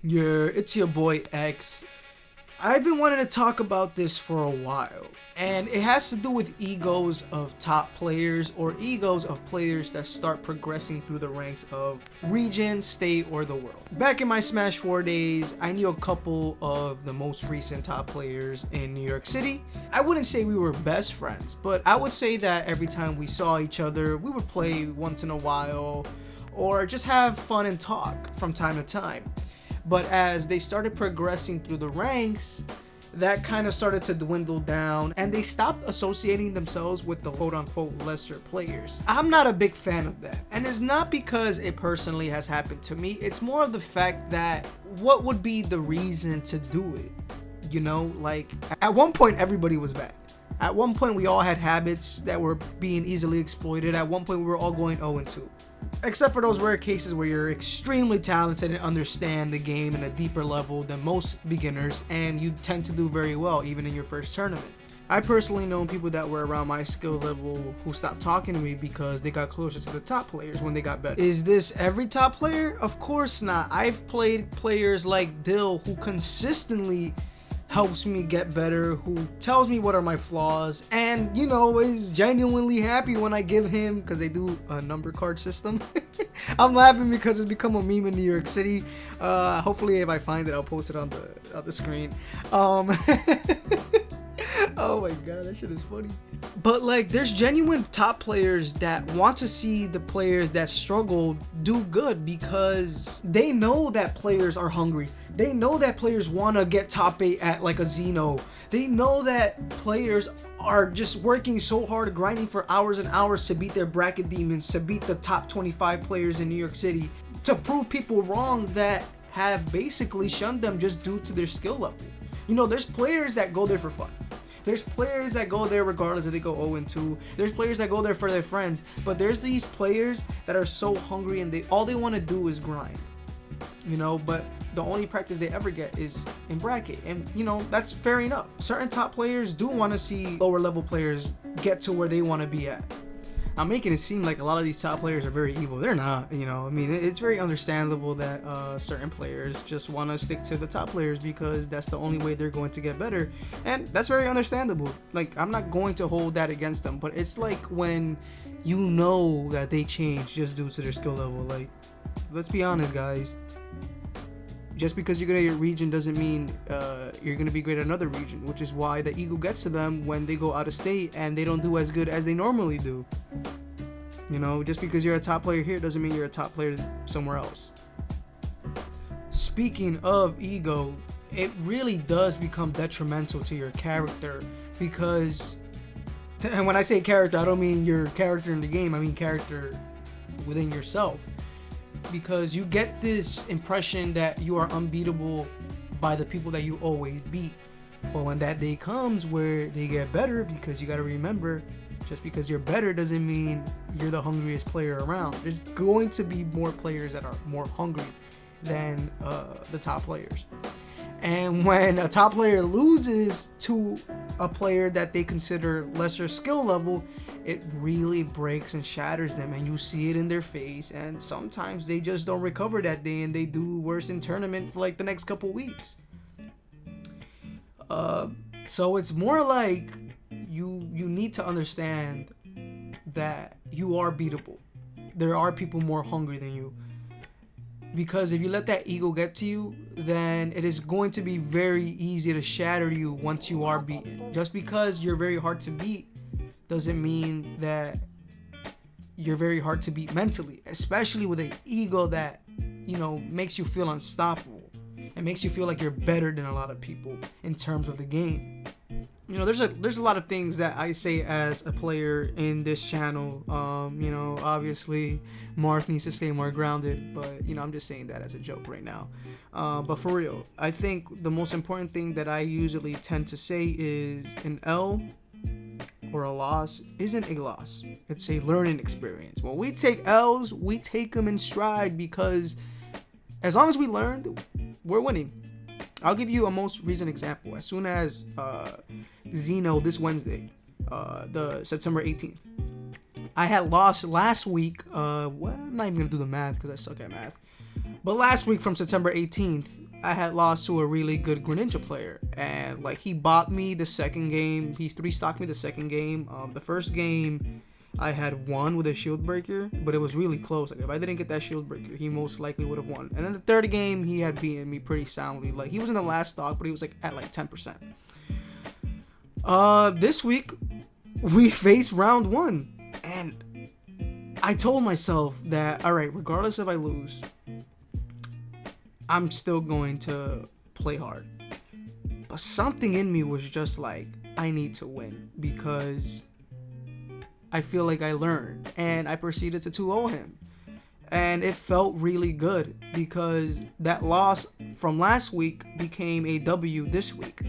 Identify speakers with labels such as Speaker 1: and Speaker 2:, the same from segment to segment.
Speaker 1: It's your boy X. I've been wanting to talk about this for a while, and it has to do with egos of top players or egos of players that start progressing through the ranks of region, state, or the world. Back in my Smash 4 days, I knew a couple of the most recent top players in New York City. I wouldn't say we were best friends, but I would say that every time we saw each other, we would play once in a while or just have fun and talk from time to time. But as they started progressing through the ranks, that kind of started to dwindle down and they stopped associating themselves with the quote-unquote lesser players. I'm not a big fan of that, and it's not because it personally has happened to me. It's more of the fact that what would be the reason to do it? You know, like at one point everybody was bad. At one point we all had habits that were being easily exploited. At one point we were all going 0-2. Except for those rare cases where you're extremely talented and understand the game in a deeper level than most beginners, and you tend to do very well even in your first tournament. I personally know people that were around my skill level who stopped talking to me because they got closer to the top players when they got better. Is this every top player? Of course not. I've played players like Dill who consistently helps me get better, who tells me what are my flaws, and you know, is genuinely happy when I give him, because they do a number card system. I'm laughing because it's become a meme in New York City. Hopefully if I find it, I'll post it on the screen. Oh my god, that shit is funny. But like, there's genuine top players that want to see the players that struggle do good because they know that players are hungry. They know that players want to get top 8 at like a Xeno. They know that players are just working so hard, grinding for hours and hours to beat their bracket demons, to beat the top 25 players in New York City, to prove people wrong that have basically shunned them just due to their skill level. You know, there's players that go there for fun. There's players that go there regardless if they go 0-2. There's players that go there for their friends. But there's these players that are so hungry and all they want to do is grind. You know, but the only practice they ever get is in bracket. And, you know, that's fair enough. Certain top players do want to see lower level players get to where they want to be at. I'm making it seem like a lot of these top players are very evil. They're not, you know. I mean, it's very understandable that certain players just want to stick to the top players because that's the only way they're going to get better. And that's very understandable. Like, I'm not going to hold that against them. But it's like when you know that they change just due to their skill level. Like, let's be honest, guys. Just because you're good at your region doesn't mean you're going to be great at another region, which is why the ego gets to them when they go out of state and they don't do as good as they normally do. You know, just because you're a top player here doesn't mean you're a top player somewhere else. Speaking of ego, it really does become detrimental to your character because, and when I say character, I don't mean your character in the game, I mean character within yourself. Because you get this impression that you are unbeatable by the people that you always beat. But when that day comes where they get better, because you got to remember, just because you're better doesn't mean you're the hungriest player around. There's going to be more players that are more hungry than the top players. And when a top player loses to a player that they consider lesser skill level, it really breaks and shatters them, and you see it in their face, and sometimes they just don't recover that day and they do worse in tournament for like the next couple weeks. So it's more like you need to understand that you are beatable. There are people more hungry than you. Because if you let that ego get to you, then it is going to be very easy to shatter you once you are beaten. Just because you're very hard to beat doesn't mean that you're very hard to beat mentally, especially with an ego that, you know, makes you feel unstoppable. It makes you feel like you're better than a lot of people in terms of the game. You know, there's a lot of things that I say as a player in this channel. You know, obviously Marth needs to stay more grounded, but you know, I'm just saying that as a joke right now. But for real, I think the most important thing that I usually tend to say is an L or a loss isn't a loss. It's a learning experience. When we take L's, we take them in stride because as long as we learned, we're winning. I'll give you a most recent example. As soon as Xeno this Wednesday, the September 18th, I had lost last week. Well, I'm not even going to do the math because I suck at math. But last week from September 18th, I had lost to a really good Greninja player, and like he bought me the second game. He 3-stocked me the second game. The first game I had won with a shield breaker, but it was really close. Like if I didn't get that shield breaker, he most likely would have won. And then the third game, he had beaten me pretty soundly. Like he was in the last stock, but he was like at like 10%. This week we faced round 1, and I told myself that, all right, regardless if I lose, I'm still going to play hard. But something in me was just like, I need to win, because I feel like I learned, and I proceeded to 2-0 him. And it felt really good, because that loss from last week became a W this week.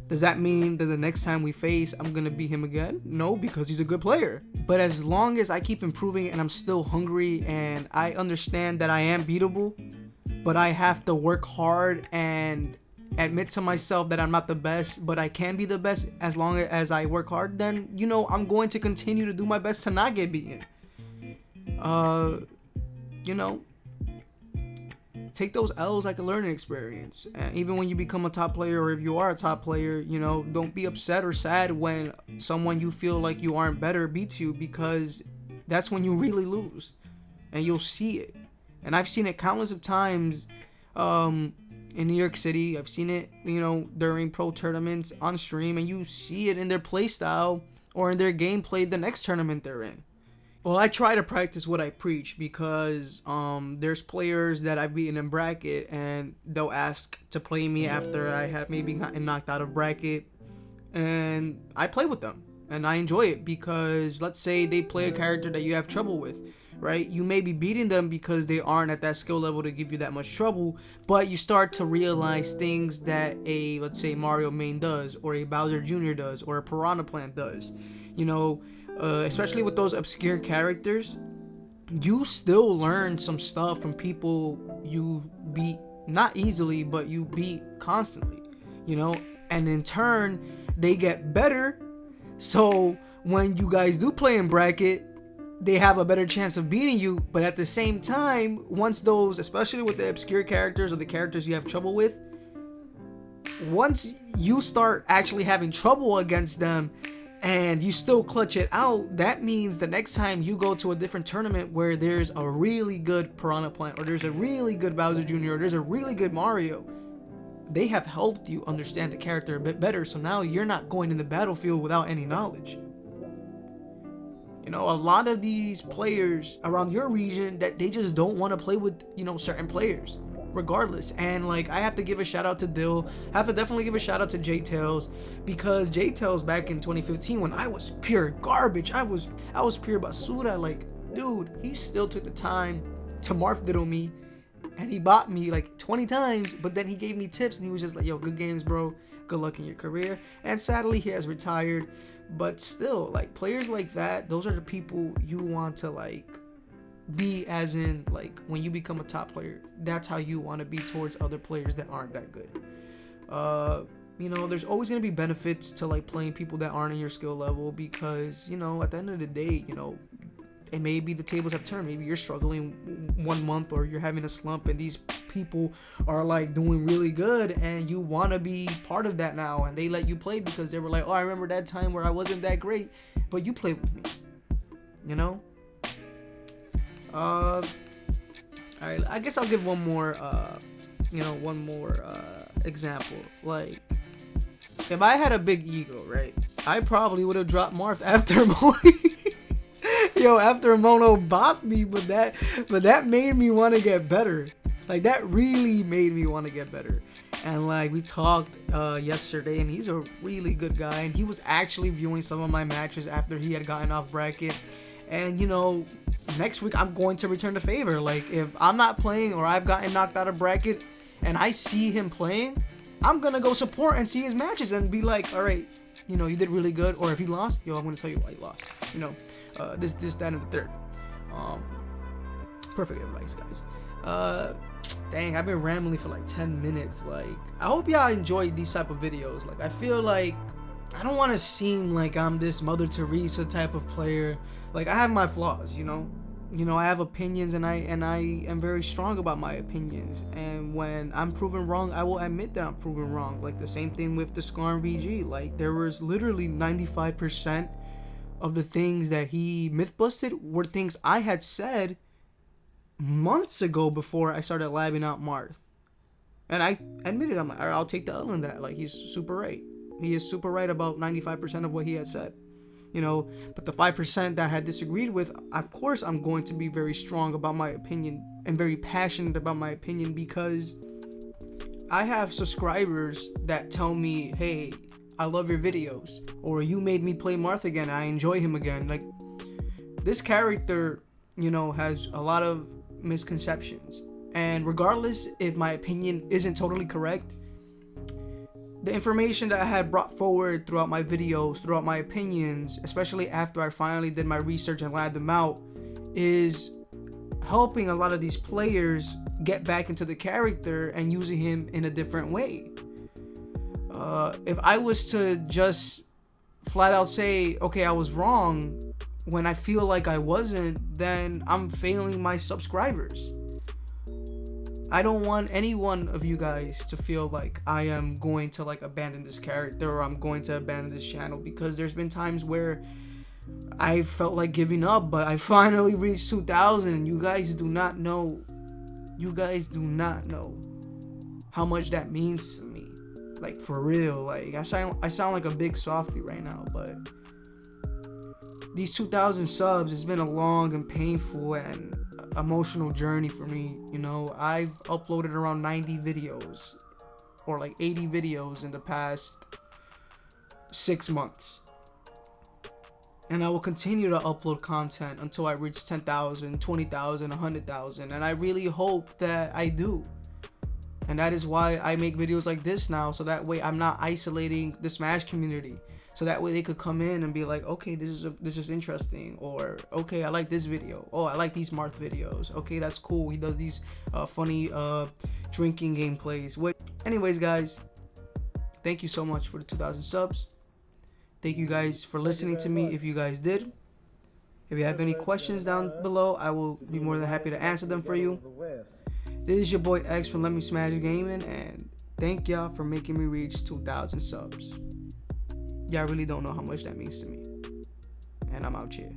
Speaker 1: Does that mean that the next time we face, I'm going to beat him again? No, because he's a good player. But as long as I keep improving and I'm still hungry and I understand that I am beatable, but I have to work hard and admit to myself that I'm not the best, but I can be the best as long as I work hard, then, you know, I'm going to continue to do my best to not get beaten. You know, take those L's like a learning experience. And even when you become a top player, or if you are a top player, you know, don't be upset or sad when someone you feel like you aren't better beats you, because that's when you really lose, and you'll see it. And I've seen it countless of times in New York City. I've seen it, you know, during pro tournaments on stream, and you see it in their play style or in their gameplay the next tournament they're in. Well, I try to practice what I preach, because there's players that I've beaten in bracket, and they'll ask to play me after I have maybe gotten knocked out of bracket, and I play with them, and I enjoy it, because let's say they play a character that you have trouble with, right? You may be beating them because they aren't at that skill level to give you that much trouble, but you start to realize things that a, let's say, Mario main does, or a Bowser Jr. does, or a Piranha Plant does. You know, especially with those obscure characters, you still learn some stuff from people you beat, not easily, but you beat constantly, you know, and in turn, they get better. So when you guys do play in bracket, they have a better chance of beating you. But at the same time, once those, especially with the obscure characters or the characters you have trouble with, once you start actually having trouble against them and you still clutch it out, that means the next time you go to a different tournament where there's a really good Piranha Plant, or there's a really good Bowser Jr., or there's a really good Mario, they have helped you understand the character a bit better. So now you're not going in the battlefield without any knowledge. You know, a lot of these players around your region, that they just don't want to play with, you know, certain players regardless. And like, I have to give a shout out to Dill. I have to definitely give a shout out to J-Tails, because J-Tails back in 2015, when I was pure garbage, I was pure basura, like, dude, he still took the time to Marth Diddle me, and he bought me like 20 times, but then he gave me tips, and he was just like, yo, good games, bro, good luck in your career. And sadly, he has retired, but still, like, players like that, those are the people you want to like be, as in, like, when you become a top player, that's how you want to be towards other players that aren't that good. You know, there's always going to be benefits to like playing people that aren't in your skill level, because, you know, at the end of the day, you know, it may be the tables have turned. Maybe you're struggling 1 month, or you're having a slump, and these people are like doing really good, and you want to be part of that now, and they let you play because they were like, oh, I remember that time where I wasn't that great, but you played with me, you know. All right, I guess I'll give one more example. Like, if I had a big ego, right, I probably would have dropped Marth after after Mono bopped me, but that made me want to get better. Like, that really made me want to get better. And like, we talked yesterday, and he's a really good guy, and he was actually viewing some of my matches after he had gotten off bracket. And, you know, next week I'm going to return the favor. Like, if I'm not playing, or I've gotten knocked out of bracket, and I see him playing, I'm going to go support and see his matches and be like, all right, you know, you did really good. Or if he lost, yo, I'm going to tell you why he lost. You know, this, that, and the third. Perfect advice, guys. Dang, I've been rambling for like 10 minutes. Like, I hope y'all enjoyed these type of videos. Like, I feel like I don't want to seem like I'm this Mother Teresa type of player. Like, I have my flaws, you know, I have opinions, and I am very strong about my opinions. And when I'm proven wrong, I will admit that I'm proven wrong. Like the same thing with the Skarn VG. Like there was literally 95% of the things that he myth busted were things I had said months ago before I started labbing out Marth. And I admitted, I'm like, I'll take the L in that. Like he's super right. He is super right about 95% of what he had said. But the 5% that I had disagreed with, of course I'm going to be very strong about my opinion and very passionate about my opinion, because I have subscribers that tell me, hey, I love your videos, or you made me play Marth again, I enjoy him again. Like this character, has a lot of misconceptions, and regardless if my opinion isn't totally correct, the information that I had brought forward throughout my videos, throughout my opinions, especially after I finally did my research and labbed them out, is helping a lot of these players get back into the character and using him in a different way. If I was to just flat out say, okay, I was wrong, when I feel like I wasn't, then I'm failing my subscribers. I don't want any one of you guys to feel like I am going to abandon this character, or I'm going to abandon this channel, because there's been times where I felt like giving up, but I finally reached 2,000, and you guys do not know how much that means to me. Like for real, like I sound like a big softie right now, but these 2,000 subs, it's been a long and painful and emotional journey for me. I've uploaded around 90 videos or 80 videos in the past 6 months, and I will continue to upload content until I reach 10,000, 20,000, 100,000, and I really hope that I do. And that is why I make videos like this now, so that way I'm not isolating the Smash community. So that way they could come in and be like, okay, this is interesting, or okay, I like this video. Oh, I like these Marth videos. Okay, that's cool. He does these funny drinking gameplays. Anyways, guys, thank you so much for the 2,000 subs. Thank you guys for listening to me. If you guys did, if you have any questions down below, I will be more than happy to answer them for you. This is your boy X from Let Me Smash Gaming, and thank y'all for making me reach 2,000 subs. Y'all really don't know how much that means to me. And I'm out here.